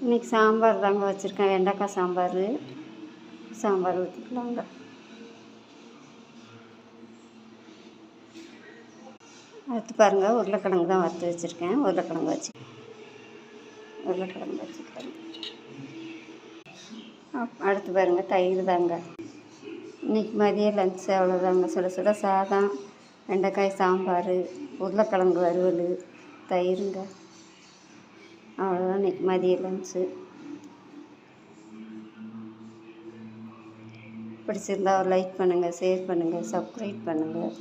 இன்றைக்கி சாம்பார் தாங்க வச்சுருக்கேன். வெண்டைக்காய் சாம்பார். சாம்பார் ஊற்றிக்கலாங்க. அடுத்து பாருங்கள், உருளைக்கிழங்கு தான் வறுத்து வச்சுருக்கேன். உருளைக்கிழங்கு வச்சுக்கிறேன். அடுத்து பாருங்கள், தயிர் தாங்க. இன்றைக்கி மதியம் லன்ச்சு அவ்வளோதாங்க. சுட சுட சாதம், வெண்டைக்காய் சாம்பார், உருளைக்கிழங்கு வறுவல், தயிருங்க. அவ்வளோதான் இன்றைக்கி மதியம் லன்ச்சு. பிடிச்சிருந்தா ஒரு லைக் பண்ணுங்கள், ஷேர் பண்ணுங்கள், சப்ஸ்கிரைப் பண்ணுங்கள்.